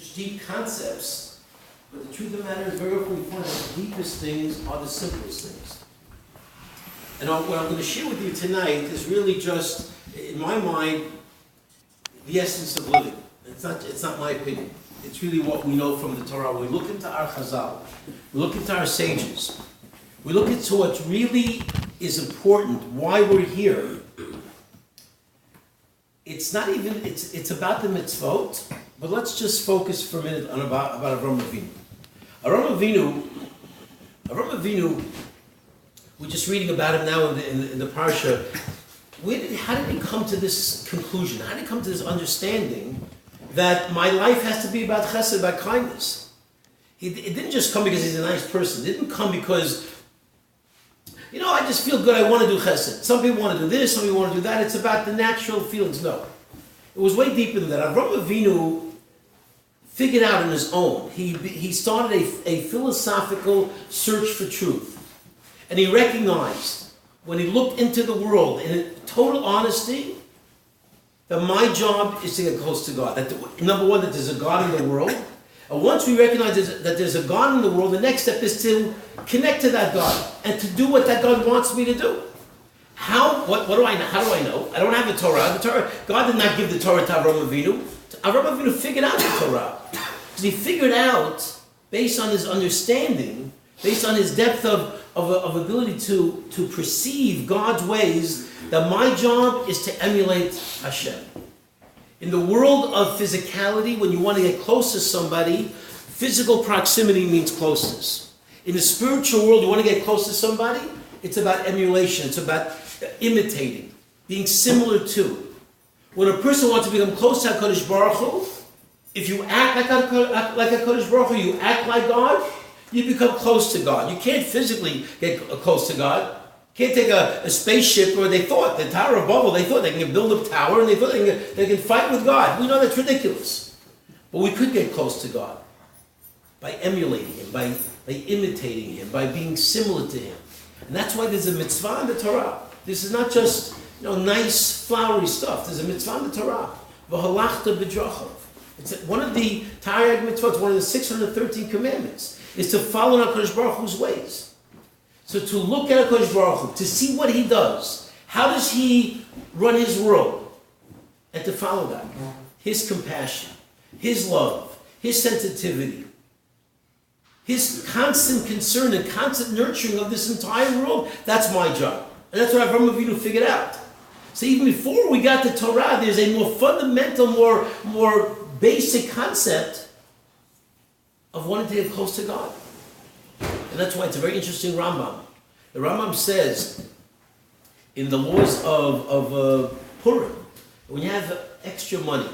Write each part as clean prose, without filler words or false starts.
such deep concepts, but the truth of the matter is very often we find that the deepest things are the simplest things. And what I'm going to share with you tonight is really just, in my mind, the essence of living. It's not my opinion. It's really what we know from the Torah. We look into our Chazal, we look into our sages, we look into what really is important, why we're here. It's not even, it's about the mitzvot, but let's just focus for a minute on about Avraham Avinu. Avraham Avinu, we're just reading about him now in the Parsha. How did he come to this conclusion? How did he come to this understanding that my life has to be about chesed, about kindness? It didn't just come because he's a nice person. It didn't come because, I just feel good, I want to do chesed. Some people want to do this, some people want to do that. It's about the natural feelings. No. It was way deeper than that. Avraham Avinu figured out on his own. He started a philosophical search for truth. And he recognized, when he looked into the world in total honesty, that my job is to get close to God. Number one, that there's a God in the world. And once we recognize that there's a God in the world, the next step is to connect to that God and to do what that God wants me to do. What do I know? How do I know? I don't have a Torah. God did not give the Torah to Avraham Avinu. Avraham Avinu figured out the Torah. Because he figured out, based on his understanding, based on his depth of ability to perceive God's ways, that my job is to emulate Hashem. In the world of physicality, when you want to get close to somebody, physical proximity means closeness. In the spiritual world, you want to get close to somebody, it's about emulation, it's about imitating, being similar to. When a person wants to become close to HaKadosh Baruch Hu, if you act like HaKadosh Baruch Hu, you act like God, you become close to God. You can't physically get close to God. You can't take a spaceship, or the Tower of Babel, they thought they can build a tower and they thought they can fight with God. We know that's ridiculous. But we could get close to God by emulating Him, by imitating Him, by being similar to Him. And that's why there's a mitzvah in the Torah. This is not just nice flowery stuff. There's a mitzvah in the Torah. V'halachta b'drachav. It's one of the Taryag mitzvot, one of the 613 commandments, is to follow HaKadosh Baruch Hu's ways. So to look at HaKadosh Baruch Hu, to see what He does, how does He run His world, and to follow that. His compassion, His love, His sensitivity, His constant concern and constant nurturing of this entire world, that's my job. And that's what Avraham Avinu figured out. So even before we got to Torah, there's a more fundamental, more basic concept of wanting to get close to God. And that's why it's a very interesting Rambam. The Rambam says, in the laws of Purim, when you have extra money,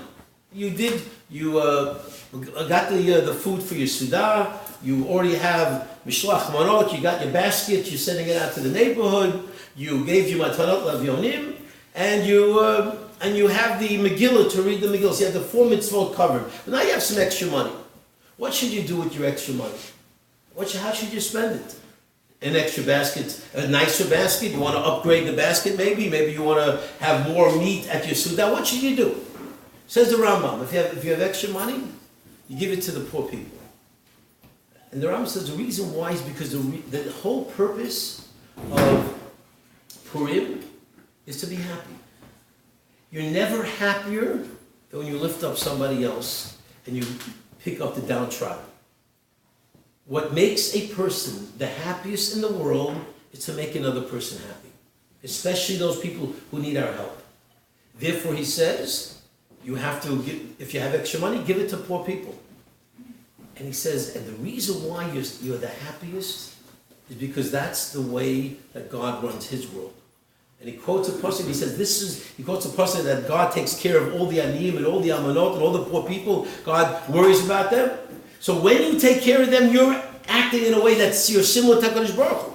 you got the food for your Sudah, you already have Mishloach Manot, you got your basket, you're sending it out to the neighborhood, you gave your Matanot Lavyonim, and you have the Megillah to read the Megillah. So you have the 4 mitzvot covered. But now you have some extra money. What should you do with your extra money? How should you spend it? An extra basket, a nicer basket? You want to upgrade the basket maybe? Maybe you want to have more meat at your Sudah. What should you do? Says the Rambam, if you have extra money, you give it to the poor people. And the Rambam says the reason why is because the whole purpose of Purim is to be happy. You're never happier than when you lift up somebody else and you pick up the downtrodden. What makes a person the happiest in the world is to make another person happy, especially those people who need our help. Therefore, he says, you have to if you have extra money, give it to poor people. And he says, and the reason why you're the happiest is because that's the way that God runs His world. And he quotes a pasuk. He says, he quotes a pasuk that God takes care of all the aniyim and all the almanot and all the poor people. God worries about them. So when you take care of them, you're acting in a way you're similar to HaKadosh Baruch Hu.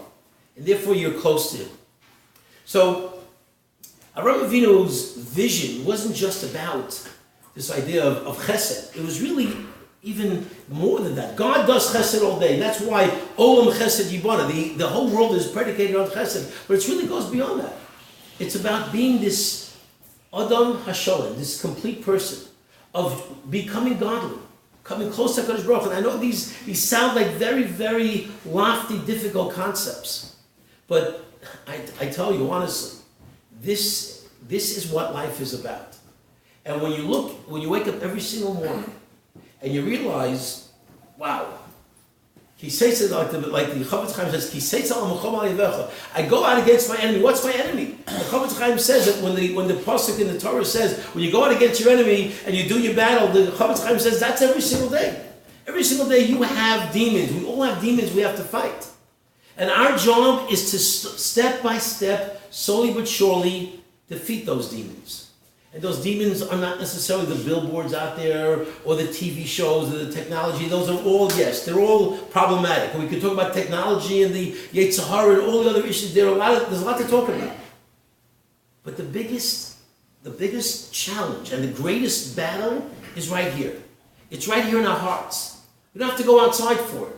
And therefore you're close to Him. So Avraham Avinu's vision wasn't just about this idea of chesed. It was really even more than that. God does chesed all day. That's why Olam Chesed Yibana, the whole world is predicated on chesed. But it really goes beyond that. It's about being this Adam HaSholem, this complete person, of becoming godly, coming close to HaKadosh Baruch Hu. And I know these sound like very, very lofty, difficult concepts. But I tell you honestly, this is what life is about. And when you wake up every single morning and you realize, wow, he says it like the Chavetz Chaim says, he says I go out against my enemy. What's my enemy? The Chavetz Chaim says that when the pasuk in the Torah says, when you go out against your enemy and you do your battle, the Chavetz Chaim says that's every single day. Every single day you have demons. We all have demons we have to fight. And our job is to step by step, slowly but surely, defeat those demons. And those demons are not necessarily the billboards out there or the TV shows or the technology. Those are all, yes, they're all problematic. And we could talk about technology and the Yetzer Hara and all the other issues. There's a lot to talk about. But the biggest challenge and the greatest battle is right here. It's right here in our hearts. We don't have to go outside for it.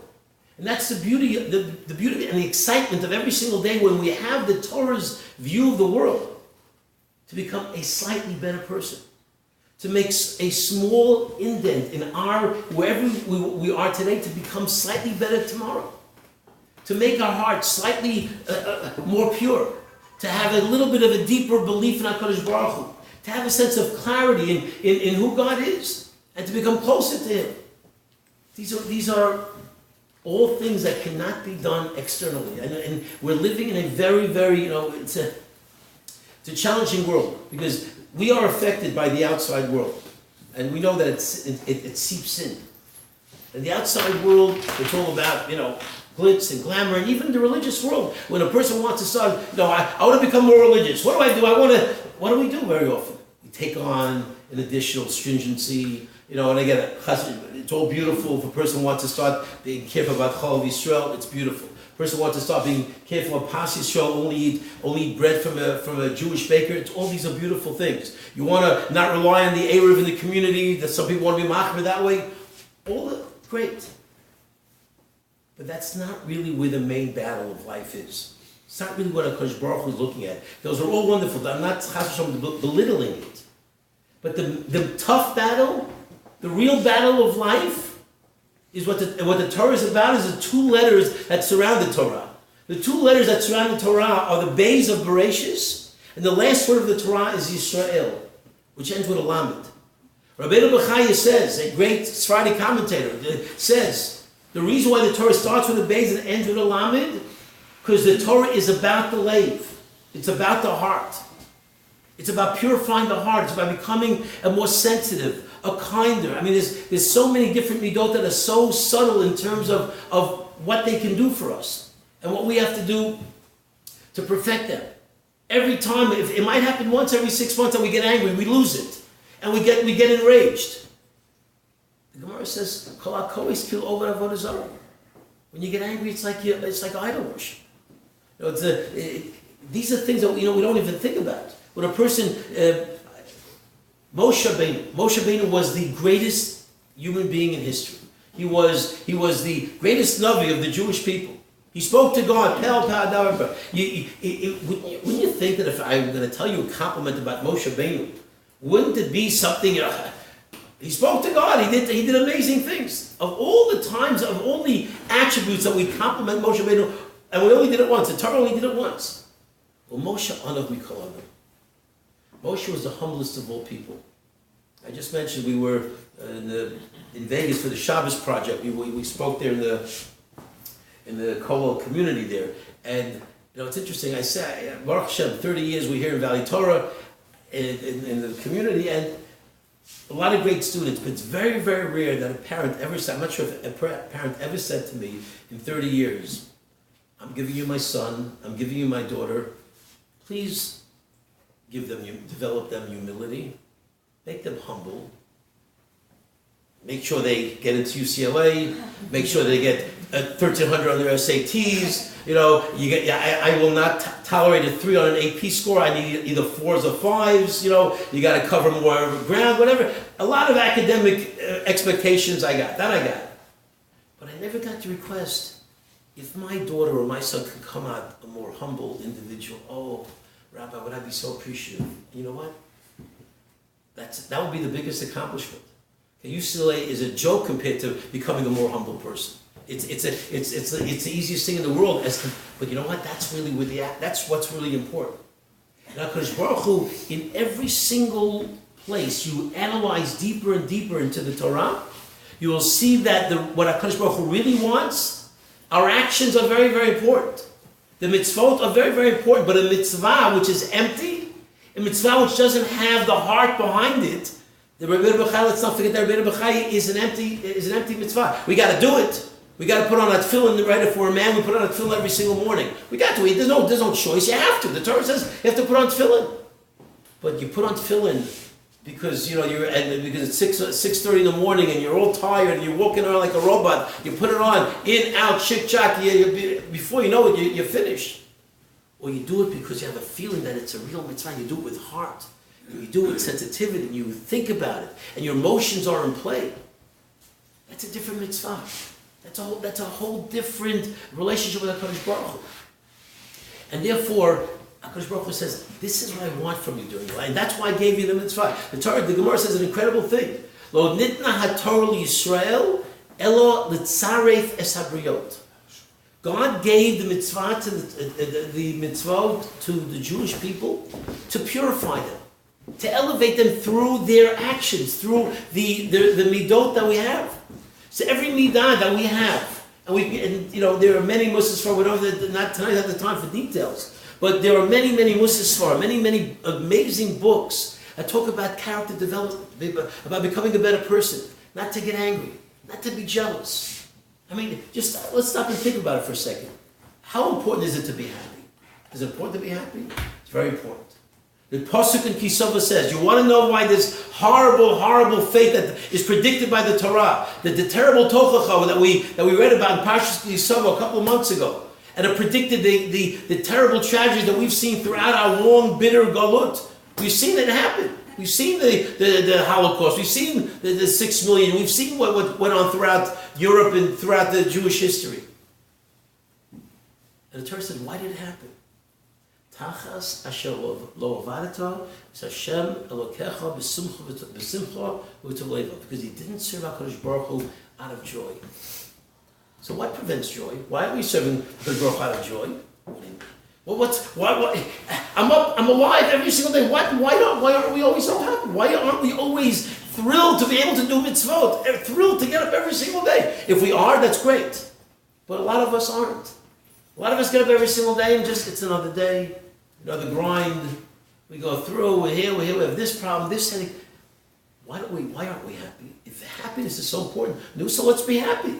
And that's the beauty, the beauty and the excitement of every single day when we have the Torah's view of the world. To become a slightly better person, to make a small indent in wherever we are today, to become slightly better tomorrow, to make our hearts slightly more pure, to have a little bit of a deeper belief in HaKadosh Baruch Hu, to have a sense of clarity in who God is, and to become closer to Him. These are all things that cannot be done externally, and we're living in a very, very, it's a challenging world because we are affected by the outside world. And we know that it seeps in. And the outside world, it's all about, glitz and glamour, and even the religious world. When a person wants to start, I want to become more religious. What do I do? What do we do very often? We take on an additional stringency, and again, it's all beautiful. If a person wants to start being careful about Chol Yisrael, it's beautiful. Person wants to start being careful of Pas Yisrael, only eat bread from a Jewish baker. All these are beautiful things. You want to not rely on the Erev in the community, that some people want to be machmer that way. All great. But that's not really where the main battle of life is. It's not really what HaKadosh Baruch Hu is looking at. Those are all wonderful. I'm not belittling it. But the tough battle, the real battle of life, is what the Torah is about is the two letters that surround the Torah. The two letters that surround the Torah are the Beis of Bereshis, and the last word of the Torah is Yisrael, which ends with a Lamed. Rabbeinu Bechaya says, a great Sephardi commentator, says, the reason why the Torah starts with a Beis and ends with a Lamed, because the Torah is about the Leiv. It's about the heart. It's about purifying the heart. It's about becoming a more sensitive, a kinder. I mean, there's so many different midot that are so subtle in terms of what they can do for us and what we have to do to perfect them. Every time, if it might happen once every 6 months and we get angry, we lose it. And we get enraged. The Gemara says, Kol HaKois kil over avodah zarah. When you get angry, it's like idol worship. These are things that we don't even think about. When a person, Moshe Rabbeinu was the greatest human being in history. He was the greatest Navi of the Jewish people. He spoke to God. Wouldn't you think that if I'm going to tell you a compliment about Moshe Rabbeinu, wouldn't it be something? He spoke to God. He did amazing things. Of all the times, of all the attributes that we compliment Moshe Rabbeinu, and we only did it once. The Torah only did it once. Well, Moshe Anav Mikol Adam. Moshe was the humblest of all people. I just mentioned we were in Vegas for the Shabbos project. We spoke there in the Kollel community there, and it's interesting. I say, Baruch Hashem, 30 years we're here in Valley Torah, in the community, and a lot of great students. But it's very, very rare that a parent ever said. I'm not sure if a parent ever said to me in 30 years, "I'm giving you my son. I'm giving you my daughter. Please." Develop them humility, make them humble, make sure they get into UCLA, make sure they get 1,300 on their SATs. I will not tolerate a 3 on an AP score. I need either 4s or 5s. You got to cover more ground, whatever. A lot of academic expectations I got. But I never got to request if my daughter or my son could come out a more humble individual. Oh, Rabbi, would I be so appreciative? You know what? That would be the biggest accomplishment. UCLA is a joke compared to becoming a more humble person. It's the easiest thing in the world. But you know what? That's what's really important. Now, HaKadosh Baruch Hu, in every single place you analyze deeper and deeper into the Torah, you will see that what HaKadosh Baruch Hu really wants, our actions are very, very important. The mitzvot are very, very important, but a mitzvah which is empty, a mitzvah which doesn't have the heart behind it, the Rebbe B'chai, let's not forget that Rebbe B'chai is an empty mitzvah. We got to do it. We got to put on that tefillin, right? If we're a man, we put on a tefillin every single morning. We got to. There's no choice. You have to. The Torah says you have to put on tefillin. But you put on tefillin because because it's 6:30 in the morning and you're all tired and you're walking around like a robot. You put it on, in, out, chick chack. Before you know it, you're finished. Or you do it because you have a feeling that it's a real mitzvah. You do it with heart. You do it with sensitivity. And you think about it, and your emotions are in play. That's a different mitzvah. That's a whole different relationship with HaKadosh Baruch Hu. And therefore, HaKadosh Baruch Hu says, this is what I want from you during your life. And that's why I gave you the mitzvah. The Gemara says an incredible thing. Lo nitna haTorah Yisrael, elo litzaref es habriyot. God gave the mitzvah to the mitzvah to the Jewish people to purify them, to elevate them through their actions, through the midot that we have. So every midah that we have, and there are many Mussar for whatever. Not tonight, not the time for details, but there are many Mussar for many amazing books that talk about character development, about becoming a better person, not to get angry, not to be jealous. I mean, just let's stop and think about it for a second. How important is it to be happy? Is it important to be happy? It's very important. The Pasuk in Kisova says, you want to know why this horrible fate that is predicted by the Torah, the terrible Tochacha that we read about in Parshas Kisova a couple of months ago, and it predicted the terrible tragedy that we've seen throughout our long, bitter Galut. We've seen it happen. We've seen the Holocaust. We've seen the 6 million. We've seen what went on throughout Europe and throughout the Jewish history. And the Torah said, why did it happen? Tachas asher lo avadata Hashem Elokecha b'simcha u'tovleva, because he didn't serve HaKadosh Baruch Hu out of joy. So what prevents joy? Why are we serving HaKadosh Baruch Hu out of joy? Why? I'm alive every single day. Why aren't we always so happy? Why aren't we always thrilled to be able to do mitzvot? Thrilled to get up every single day? If we are, that's great. But a lot of us aren't. A lot of us get up every single day and just, it's another day, another grind. We go through, we're here, we have this problem, this headache. Why aren't we happy? If happiness is so important, so let's be happy.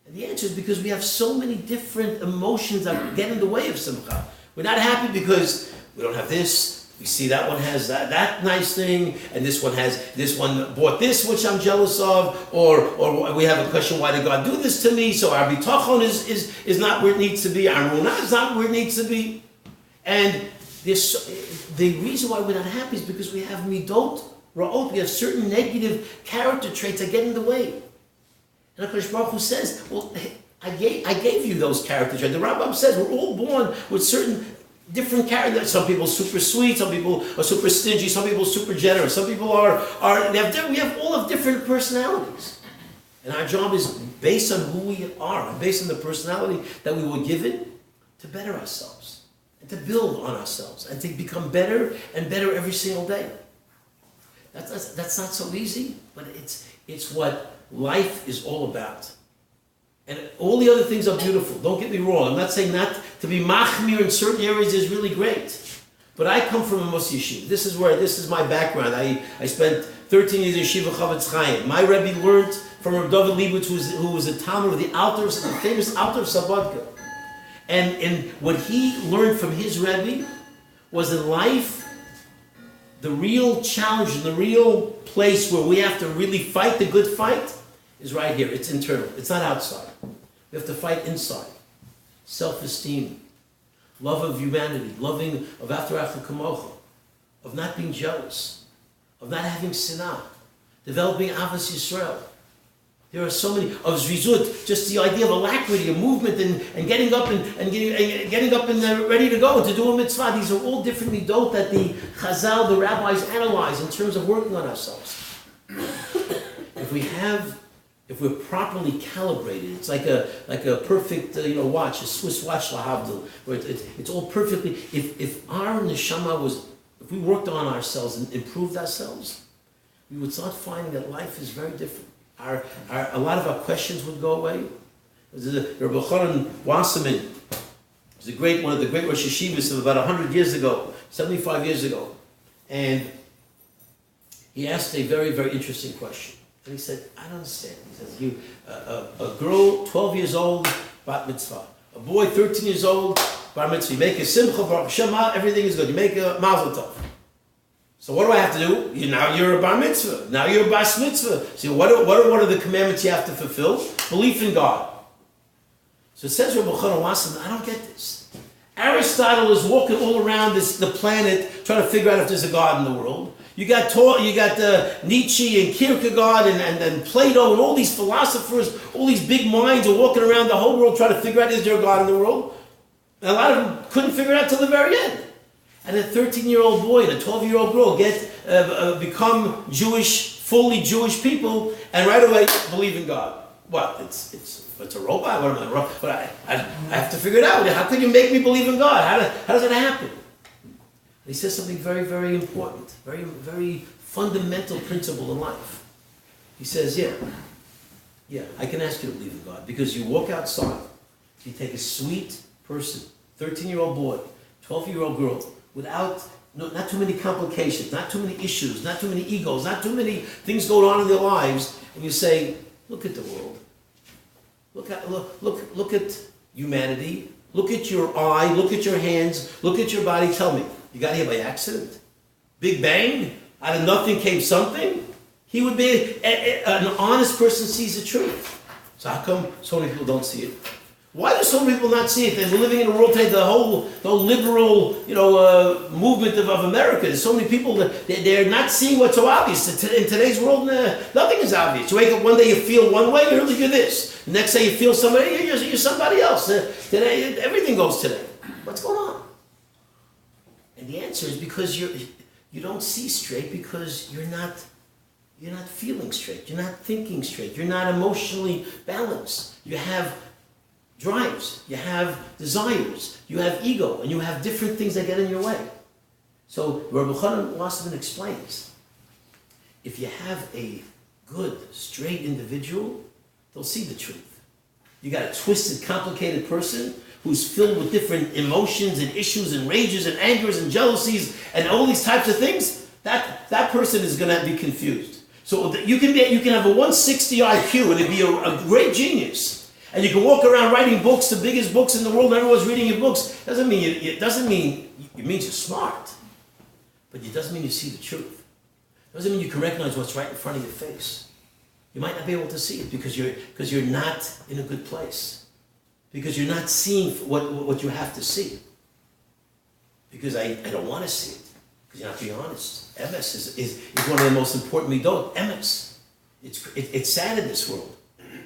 And the answer is because we have so many different emotions that get in the way of simcha. We're not happy because we don't have this. We see that one has that nice thing, and this one bought this, which I'm jealous of, or we have a question, why did God do this to me? So our bitachon is not where it needs to be. Our munah is not where it needs to be. And the reason why we're not happy is because we have midot ra'ot. We have certain negative character traits that get in the way. And HaKadosh Baruch Hu says, well, I gave you those character traits. The Rambam says we're all born with certain different characters. Some people are super sweet, some people are super stingy, some people are super generous, some people we have all of different personalities. And our job is based on who we are, and based on the personality that we were given, to better ourselves, and to build on ourselves, and to become better and better every single day. That's not so easy, but it's what life is all about. And all the other things are beautiful. Don't get me wrong. I'm not saying not to be machmir in certain areas is really great. But I come from a Mussar yeshiva. This is my background. I spent 13 years in Yeshiva Chavetz Chaim. My Rebbe learned from Reb David Leibowitz, who was a Talmud of the famous Alter of Sabodka. And what he learned from his Rebbe was in life, the real challenge and the real place where we have to really fight the good fight is right here. It's internal. It's not outside. We have to fight inside. Self-esteem, love of humanity, loving of Avraham Stulberger, of not being jealous, of not having sinah, developing Avos Yisrael. There are so many of zrizut, just the idea of alacrity, a movement, and getting up and ready to go and to do a mitzvah. These are all different midot that the Chazal, the rabbis, analyze in terms of working on ourselves. if we're properly calibrated, it's like a perfect watch, a Swiss watch lahavdil, where it's all perfectly. If our neshama if we worked on ourselves and improved ourselves, we would start finding that life is very different. A lot of our questions would go away. Rabbi Chanan Wasserman was one of the great Rosh Yeshivas of about 100 years ago, 75 years ago, and he asked a very, very interesting question. And he said, I don't understand. He says, a girl 12 years old, bat mitzvah. A boy 13 years old, bar mitzvah. You make a simcha, baruch Shema, everything is good. You make a mazel tov. So what do I have to do? Now you're a bar mitzvah. Now you're a bas mitzvah. See, what are the commandments you have to fulfill? Belief in God. So it says Rabbi Chanan Wasserman, I don't get this. Aristotle is walking all around the planet trying to figure out if there's a God in the world. You got Nietzsche and Kierkegaard and Plato and all these philosophers, all these big minds are walking around the whole world trying to figure out, is there a God in the world? And a lot of them couldn't figure it out till the very end. And a 13-year-old boy and a 12-year-old girl become Jewish, fully Jewish people, and right away believe in God. What? It's a robot? What am I? But I have to figure it out. How can you make me believe in God? How does it happen? He says something very, very important, very, very fundamental principle in life. He says, yeah, I can ask you to believe in God, because you walk outside, you take a sweet person, 13-year-old boy, 12-year-old girl, not too many complications, not too many issues, not too many egos, not too many things going on in their lives, and you say, look at the world. Look at humanity. Look at your eye. Look at your hands. Look at your body. Tell me, you got here by accident? Big bang? Out of nothing came something? He would be an honest person sees the truth. So how come so many people don't see it? Why do so many people not see it? And we're living in a world today, the whole liberal, movement of America. There's so many people that they're not seeing what's so obvious. In today's world, nothing is obvious. You wake up one day, you feel one way, you're this. The next day, you feel somebody, you're somebody else. Today, everything goes today. What's going on? And the answer is because you don't see straight, because you're not feeling straight. You're not thinking straight. You're not emotionally balanced. You have drives, you have desires, you have ego, and you have different things that get in your way. So Rabbi Chanan Wasserman explains, if you have a good, straight individual, they'll see the truth. You got a twisted, complicated person who's filled with different emotions and issues and rages and angers and jealousies and all these types of things, that person is going to be confused. So you can have a 160 IQ and it'd be a great genius. And you can walk around writing books, the biggest books in the world, and everyone's reading your books. It means you're smart. But it doesn't mean you see the truth. It doesn't mean you can recognize what's right in front of your face. You might not be able to see it because you're not in a good place. Because you're not seeing what you have to see. Because I don't want to see it. Because you're not being honest. MS is one of the most important midot. MS. It's sad in this world.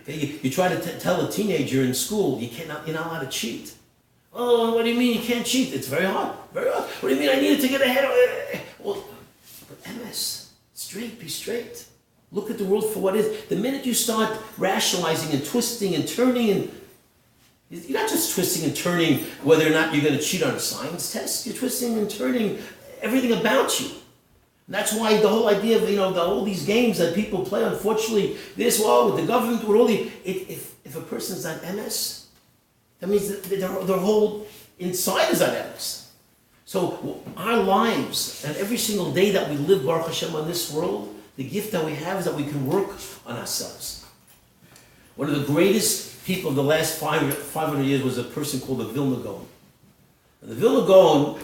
Okay, you try to tell a teenager in school you're not allowed to cheat. Oh, what do you mean you can't cheat? It's very hard, very hard. What do you mean I needed to get ahead? Well, but MS, be straight. Look at the world for what it is. The minute you start rationalizing and twisting and turning, and you're not just twisting and turning whether or not you're going to cheat on a science test. You're twisting and turning everything about you. And that's why the whole idea of all these games that people play, unfortunately, with the government, with all the if a person's on MS, that means that their whole inside is on MS. So our lives and every single day that we live, Baruch Hashem, on this world, the gift that we have is that we can work on ourselves. One of the greatest people of the last 500 years was a person called the Vilna Gaon. And the Vilna Gaon,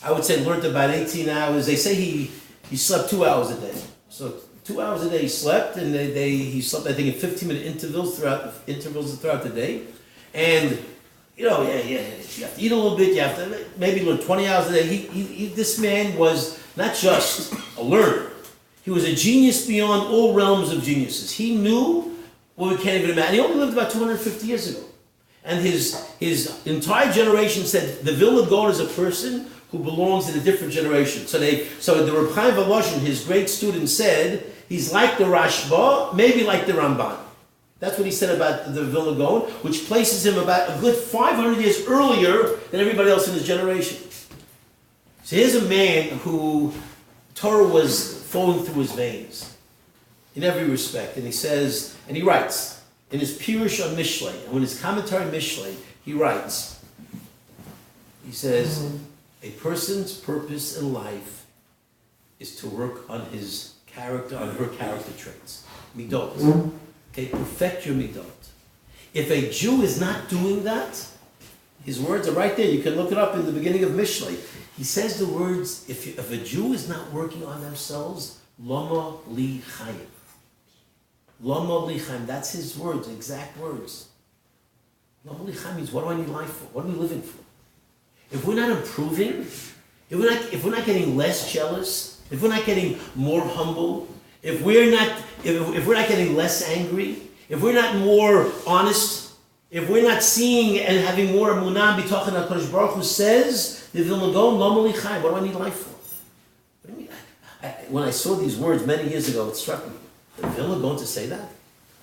I would say, learned about 18 hours. They say he slept 2 hours a day. So 2 hours a day he slept, and he slept, I think, in 15-minute intervals throughout the day. And you have to eat a little bit. You have to maybe learn 20 hours a day. This man was not just a learner. He was a genius beyond all realms of geniuses. He knew what we can't even imagine. He only lived about 250 years ago. And his entire generation said the Vilna Gaon is a person who belongs in a different generation. So the Reb Chaim Volozhin, his great student, said, He's like the Rashba, maybe like the Ramban. That's what he said about the Vilna Gaon, which places him about a good 500 years earlier than everybody else in his generation. So here's a man who Torah was flowing through his veins in every respect. And he says, and he writes, in his Pirush on Mishlei, and in his commentary on Mishlei, he writes, he says, a person's purpose in life is to work on his character, on her character traits. Midot. Okay, perfect your midot. If a Jew is not doing that, his words are right there. You can look it up in the beginning of Mishlei. He says the words, if a Jew is not working on themselves, Lama li chayim. Lama li chayim, that's his words, exact words. Lama li chayim means, what do I need life for? What are we living for? If we're not improving, if we're not getting less jealous, if we're not getting more humble, if we're not getting less angry, if we're not more honest, if we're not seeing and having more emunah b'tochen HaKadosh Baruch Hu says, the Vilna Gaon, Lama li chayim, what do I need life for? What do you mean? When I saw these words many years ago, it struck me. The Vilna Gaon to say that?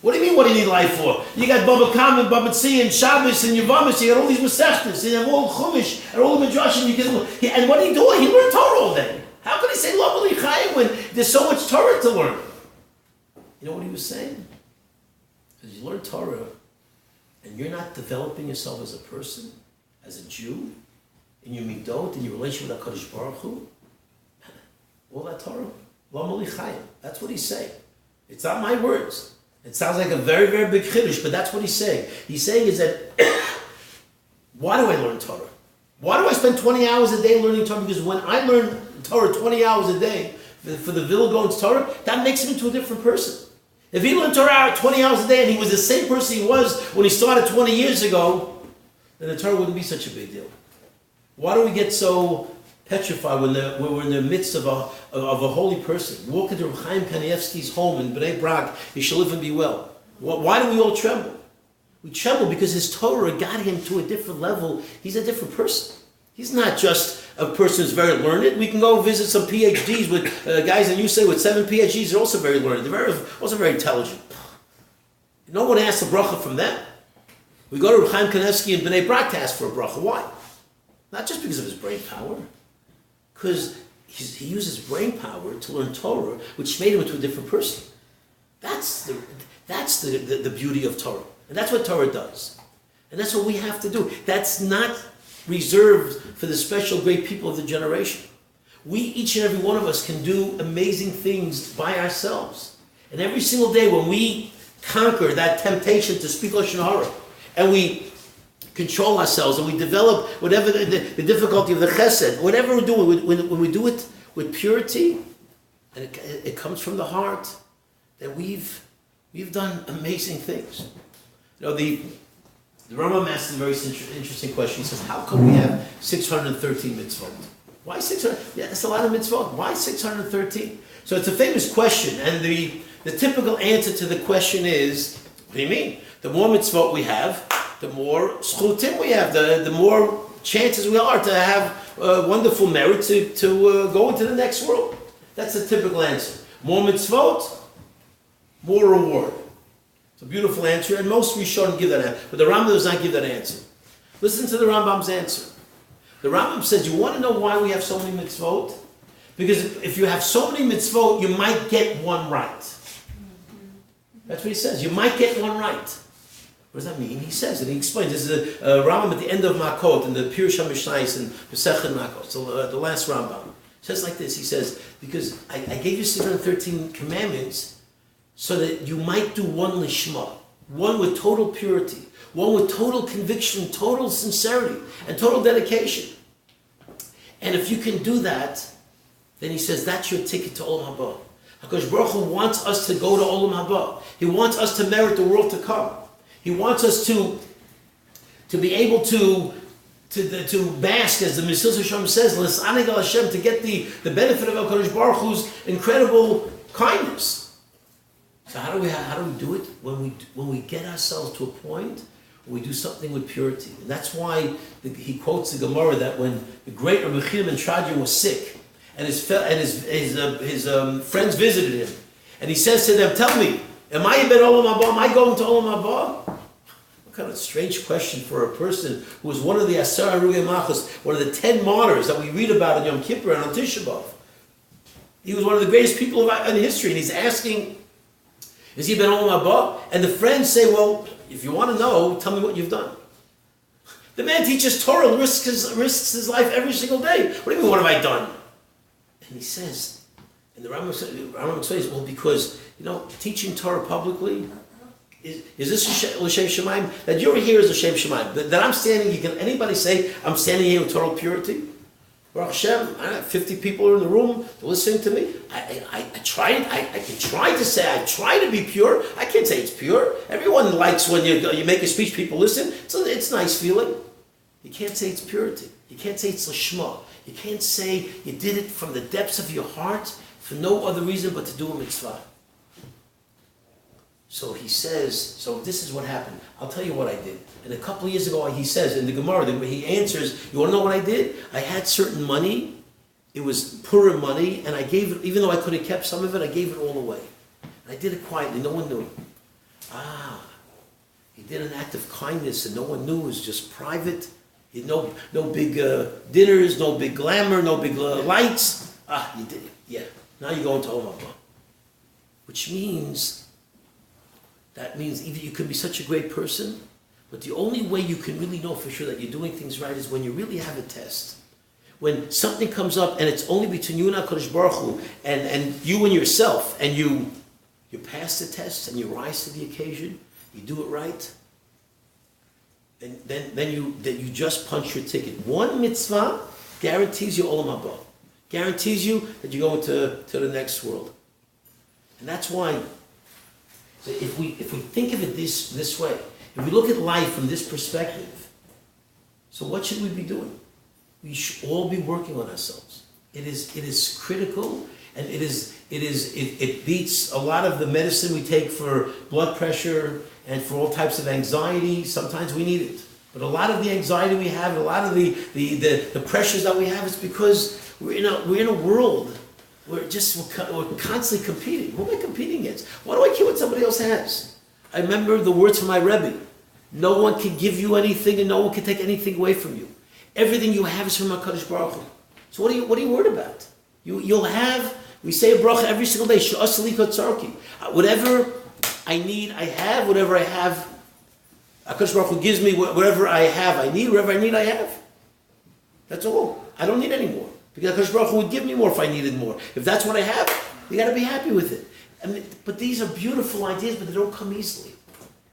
What do you mean, what do you need life for? You got Baba Kama and Baba Tzvi and Shabbos and Yevamos, you got all these Masechtas, you have all Chumash and all the Midrashim, and what do you do? He learned Torah all day. How can he say Lama li chayim when there's so much Torah to learn? You know what he was saying? Because you learn Torah, and you're not developing yourself as a person, as a Jew, in your midot, in your relationship with HaKadosh Baruch Hu, all that Torah, Lama li chayim. That's what he's saying. It's not my words. It sounds like a very, very big chiddush, but that's what he's saying. He's saying is that, why do I learn Torah? Why do I spend 20 hours a day learning Torah? Because when I learn Torah 20 hours a day for the Vilna Gaon's Torah, that makes him into a different person. If he learned Torah 20 hours a day and he was the same person he was when he started 20 years ago, then the Torah wouldn't be such a big deal. Why do we get so petrified when we're in the midst of a holy person? Walk into Chaim Kanievsky's home in Bnei Brak, he shall live and be well. Why do we all tremble? We tremble because his Torah got him to a different level. He's a different person. He's not just a person who's very learned. We can go visit some PhDs with guys that you say with 7 PhDs. They're also very learned. They're also very intelligent. No one asks a bracha from them. We go to Chaim Kanievsky and Bnei Brak to ask for a bracha. Why? Not just because of his brain power. Because he uses brain power to learn Torah, which made him into a different person. That's the beauty of Torah. And that's what Torah does. And that's what we have to do. That's not reserved for the special great people of the generation. We, each and every one of us, can do amazing things by ourselves. And every single day when we conquer that temptation to speak Lashon Hara, and we control ourselves, and we develop whatever the difficulty of the chesed, whatever we're doing, when we do it with purity, and it comes from the heart, then we've done amazing things. You know, the Rambam asks a very interesting question. He says, how come we have 613 mitzvot? Why 600? Yeah, that's a lot of mitzvot. Why 613? So it's a famous question, and the typical answer to the question is, what do you mean? The more mitzvot we have, the more schutim we have, the more chances we are to have wonderful merit to go into the next world. That's the typical answer. More mitzvot, more reward. It's a beautiful answer, and most Rishonim give that answer, but the Rambam does not give that answer. Listen to the Rambam's answer. The Rambam says, you want to know why we have so many mitzvot? Because if you have so many mitzvot, you might get one right. That's what he says. You might get one right. What does that mean? He says it. He explains. This is a Rambam at the end of Makot, in the Pirush HaMishnayos and Masechet Makot. So the last Rambam. He says like this. He says, because I gave you 613 commandments so that you might do one lishma, one with total purity, one with total conviction, total sincerity, and total dedication. And if you can do that, then he says that's your ticket to Olam Haba. HaKadosh Baruch Hu wants us to go to Olam Haba. He wants us to merit the world to come. He wants us to be able to bask, as the Mesilas Yesharim says, l'sanig al Hashem, to get the benefit of HaKadosh Baruch Hu's incredible kindness. So how do we do it? When we get ourselves to a point where we do something with purity. And that's why he quotes the Gemara that when the great Rabbi Chiya ben Shadyan was sick, and his friends visited him, And he says to them, tell me, am I ben Olam Haba? Am I going to Olam Haba? What kind of strange question for a person who was one of the Asar Harugei Malchus, one of the 10 martyrs that we read about in Yom Kippur and on Tisha B'Av. He was one of the greatest people in history, and he's asking, is he ben Olam Haba? And the friends say, well, if you want to know, tell me what you've done. The man teaches Torah and risks his life every single day. What do you mean, what have I done? And he says, and the Rambam says, well, because, teaching Torah publicly, is this L'Shem Shemaim? That you're here is L'Shem Shemaim. That I'm standing, can anybody say, I'm standing here with total purity? Baruch Hashem, 50 people are in the room listening to me. I can try to say I try to be pure. I can't say it's pure. Everyone likes when you make a speech, people listen. It's a nice feeling. You can't say it's purity. You can't say it's Lishma. You can't say you did it from the depths of your heart for no other reason but to do a mitzvah. So he says, so this is what happened. I'll tell you what I did. And a couple of years ago, he says in the Gemara, he answers, you want to know what I did? I had certain money. It was Purim money, and I gave it, even though I could have kept some of it, I gave it all away. And I did it quietly. No one knew. He did an act of kindness, and no one knew. It was just private. He had no big dinners, no big glamour, no big lights. You did it. Yeah. Now you're going to Olam Haba. Which means... That means either you could be such a great person, but the only way you can really know for sure that you're doing things right is when you really have a test. When something comes up and it's only between you and HaKadosh Baruch Hu, and you and yourself, and you pass the test and you rise to the occasion, you do it right, and then you just punch your ticket. One mitzvah guarantees you Olam Haba, guarantees you that you go to the next world. And that's why. So if we think of it this way, if we look at life from this perspective, so what should we be doing? We should all be working on ourselves. It is critical, and it beats a lot of the medicine we take for blood pressure and for all types of anxiety. Sometimes we need it, but a lot of the anxiety we have, a lot of the pressures that we have, is because we're in a world. We're constantly competing. Who am I competing against? Why do I care what somebody else has? I remember the words from my Rebbe. No one can give you anything, and no one can take anything away from you. Everything you have is from HaKadosh Baruch Hu. So what are you worried about? You'll have, we say a bracha every single day, She'asali Kotzarki. Whatever I need, I have. Whatever I have, HaKadosh Baruch Hu gives me. Whatever I have, I need. Whatever I need, I have. That's all. I don't need any more. Because HaKadosh Baruch Hu would give me more if I needed more. If that's what I have, you got to be happy with it. But these are beautiful ideas, but they don't come easily.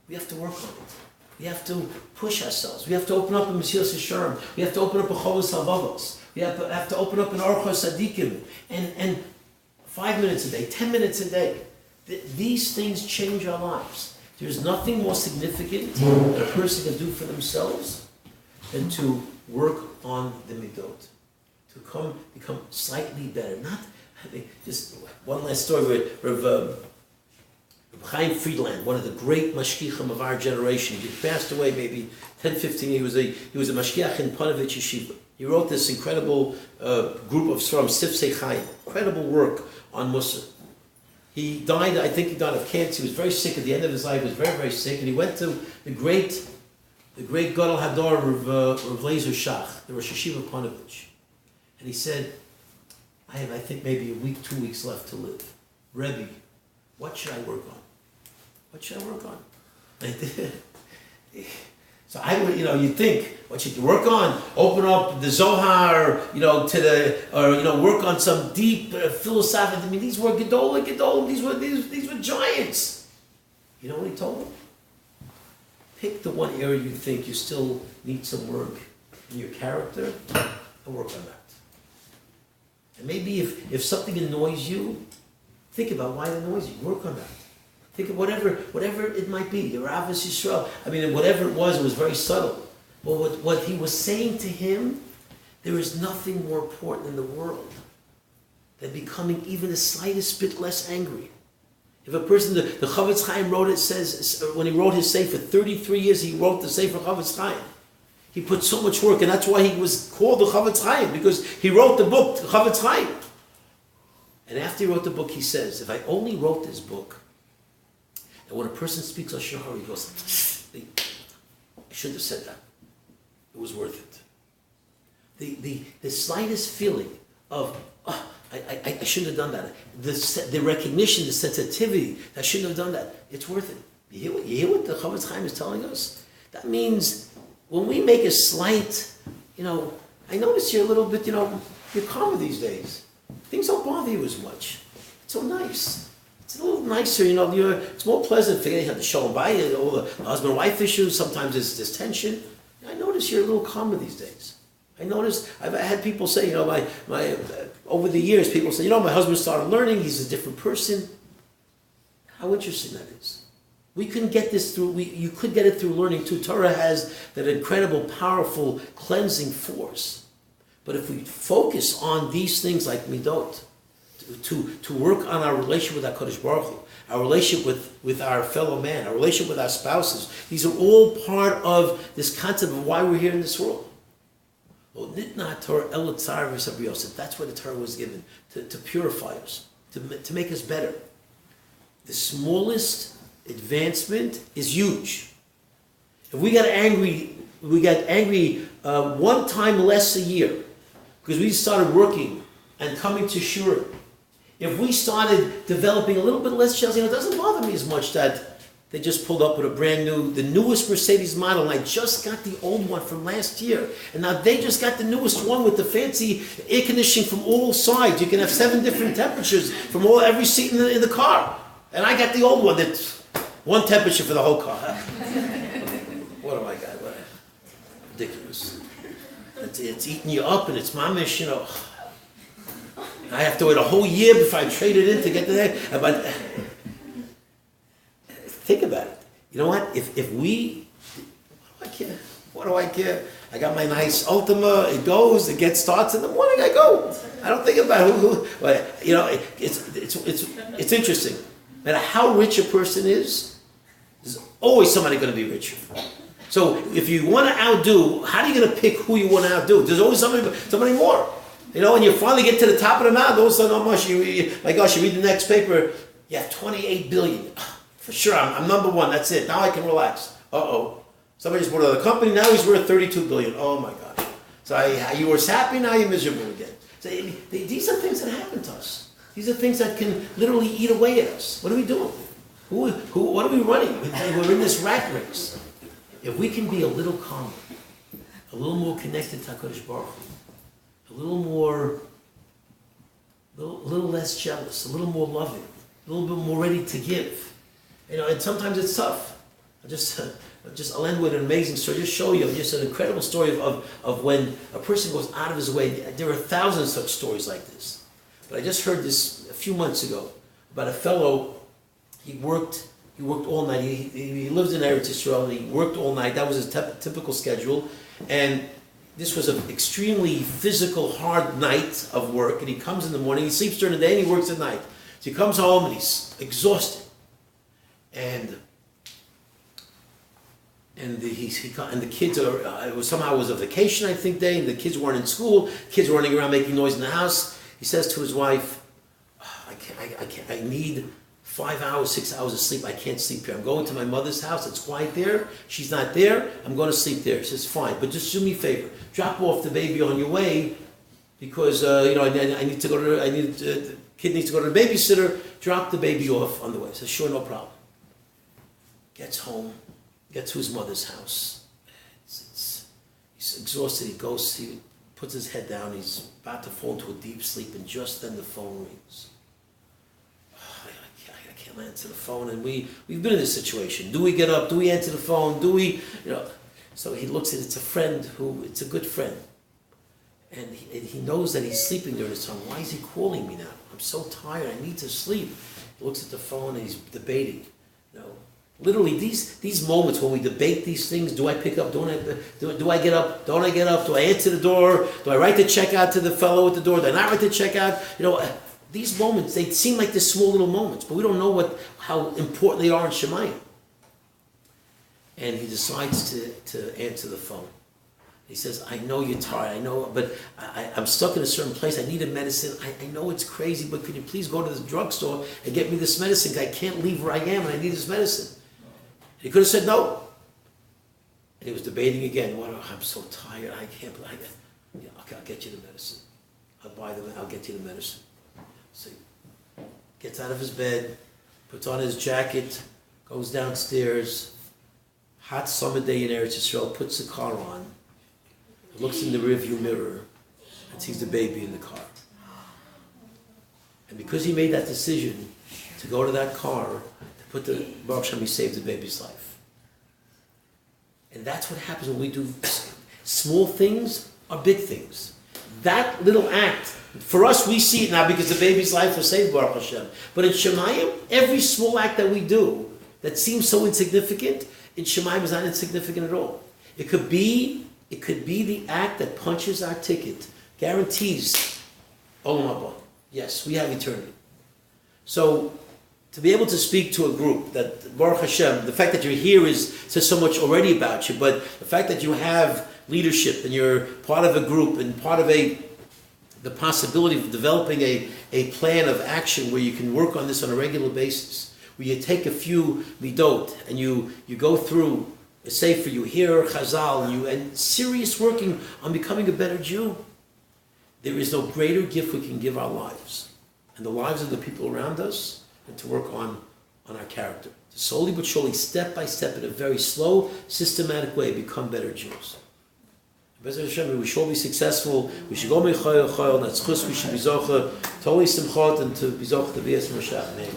We have to work on it. We have to push ourselves. We have to open up a Mesilas Yesharim. We have to open up a Chovos HaLevavos. We have to open up an Orchos Tzadikim. And 5 minutes a day, 10 minutes a day. These things change our lives. There's nothing more significant that a person can do for themselves than to work on the Midot. To become slightly better. Just one last story with Rav Chaim Friedland, one of the great mashgichim of our generation. He passed away maybe 10, 15 years. He was a mashgiach in Panovich Yeshiva. He wrote this incredible group of Sfarim, Sifsei Chaim, incredible work on Mussar. He died, I think he died of cancer. He was very sick at the end of his life. He was very, very sick. And he went to the great Gadol Hador, Rav Lezer Shach, the Rosh Yeshiva of Panovich. And he said, I have, I think, maybe a week, 2 weeks left to live. Rebbe, what should I work on? What should I work on? So I would, you'd think, what should you work on? Open up the Zohar, work on some deep philosophical. I mean, these were Gedolim, these were giants. You know what he told them? Pick the one area you think you still need some work in your character, and work on that. And maybe if something annoys you, think about why it annoys you. Work on that. Think of whatever it might be. Your Avos Yisrael. I mean, whatever it was very subtle. But what he was saying to him, there is nothing more important in the world than becoming even the slightest bit less angry. If a person, the Chavetz Chaim wrote it, says, when he wrote his Sefer, 33 years he wrote the Sefer Chavetz Chaim. He put so much work, and that's why he was called the Chavetz Chaim, because he wrote the book, Chavetz Chaim. And after he wrote the book, he says, if I only wrote this book, and when a person speaks Lashon Hara, he goes, I shouldn't have said that. It was worth it. The slightest feeling of, oh, I shouldn't have done that. The recognition, the sensitivity, that I shouldn't have done that. It's worth it. You hear what the Chavetz Chaim is telling us? That means when we make a slight, I notice you're a little bit, you're calmer these days. Things don't bother you as much. It's so nice. It's a little nicer, it's more pleasant forgetting how to show them by all the husband-wife issues. Sometimes there's tension. I notice you're a little calmer these days. I notice, I've had people say, over the years, people say, my husband started learning, he's a different person. How interesting that is. We couldn't get this through, you could get it through learning too. Torah has that incredible, powerful cleansing force. But if we focus on these things like midot, to work on our relationship with HaKadosh Baruch Hu, our relationship with our fellow man, our relationship with our spouses, these are all part of this concept of why we're here in this world. That's why the Torah was given, to purify us, to make us better. The smallest advancement is huge. If we got angry one time less a year because we started working and coming to Shura. If we started developing a little bit less jealousy, it doesn't bother me as much that they just pulled up with the newest Mercedes model, and I just got the old one from last year. And now they just got the newest one with the fancy air conditioning from all sides. You can have 7 different temperatures from every seat in the car. And I got the old one that's one temperature for the whole car. What am I got? Ridiculous. It's eating you up, and it's mamish, I have to wait a whole year before I trade it in to get to that. But think about it. You know what? If we, what do I care? What do I care? I got my nice Ultima. It goes. It starts in the morning. I go. I don't think about who. But it's interesting. No matter how rich a person is, there's always somebody going to be richer. So if you want to outdo, how are you going to pick who you want to outdo? There's always somebody more. And you finally get to the top of the mountain, all of a sudden, my gosh, you read the next paper, you have 28 billion. For sure, I'm number one, that's it. Now I can relax. Somebody just bought another company, now he's worth 32 billion. Oh my gosh. So you were happy, now you're miserable again. So these are things that happen to us. These are things that can literally eat away at us. What are we doing? What are we running? We're in this rat race. If we can be a little calmer, a little more connected to HaKadosh Baruch Hu, a little less jealous, a little more loving, a little bit more ready to give. And sometimes it's tough. I'll end with an amazing story. Just show you just an incredible story of when a person goes out of his way. There are thousands of such stories like this. But I just heard this a few months ago about a fellow. He worked all night. He lived in Eretz Yisrael, and he worked all night. That was his typical schedule. And this was an extremely physical, hard night of work. And he comes in the morning, he sleeps during the day, and he works at night. So he comes home, and he's exhausted. And the kids somehow it was a vacation, I think, day, and the kids weren't in school. Kids were running around making noise in the house. He says to his wife, I need 5 hours, 6 hours of sleep. I can't sleep here. I'm going to my mother's house. It's quiet there. She's not there. I'm going to sleep there. He says, fine, but just do me a favor. Drop off the baby on your way because I need to go to. The kid needs to go to the babysitter. Drop the baby off on the way. He says, sure, no problem. Gets home, gets to his mother's house. He's exhausted. He puts his head down. He's about to fall into a deep sleep, and just then the phone rings. I can't answer the phone, and we've been in this situation. Do we get up? Do we answer the phone? Do we, So he looks at it's a friend it's a good friend, and he knows that he's sleeping during this time. Why is he calling me now? I'm so tired. I need to sleep. He looks at the phone and he's debating. Literally these moments when we debate these things. Do I pick up? Do I get up? Don't I get up? Do I answer the door? Do I write the check out to the fellow at the door? Do I not write the check out? These moments, they seem like they're small little moments, but we don't know how important they are in Shemayim. And he decides to answer the phone. He says, I know you're tired, I know, but I'm stuck in a certain place, I need a medicine, I know it's crazy, but could you please go to the drugstore and get me this medicine? I can't leave where I am and I need this medicine. He could have said no. And he was debating again, I'm so tired, I can't, okay, I'll get you the medicine. I'll get you the medicine. So he gets out of his bed, puts on his jacket, goes downstairs, hot summer day in Eretz Yisrael, puts the car on, looks in the rearview mirror, and sees the baby in the car. And because he made that decision to go to that car, to put the Baruch Hashem, he saved the baby's life. And that's what happens when we do small things or big things. That little act, for us, we see it now because the baby's life was saved, Baruch Hashem. But in Shemayim, every small act that we do that seems so insignificant, in Shemayim is not insignificant at all. It could be the act that punches our ticket, guarantees Olam Haba. Yes, we have eternity. So, to be able to speak to a group that, Baruch Hashem, the fact that you're here says so much already about you, but the fact that you have leadership and you're part of a group and part of the possibility of developing a plan of action where you can work on this on a regular basis, where you take a few midot and you go through a sefer, you hear Chazal, and serious working on becoming a better Jew. There is no greater gift we can give our lives and the lives of the people around us than to work on our character. To slowly but surely, step by step, in a very slow, systematic way, become better Jews. B'ezras Hashem, we should all be successful. We should go mechoyel choyel. That's chus. We should be zocher totally simchot and to be zocher to be as Mashiach. Amen.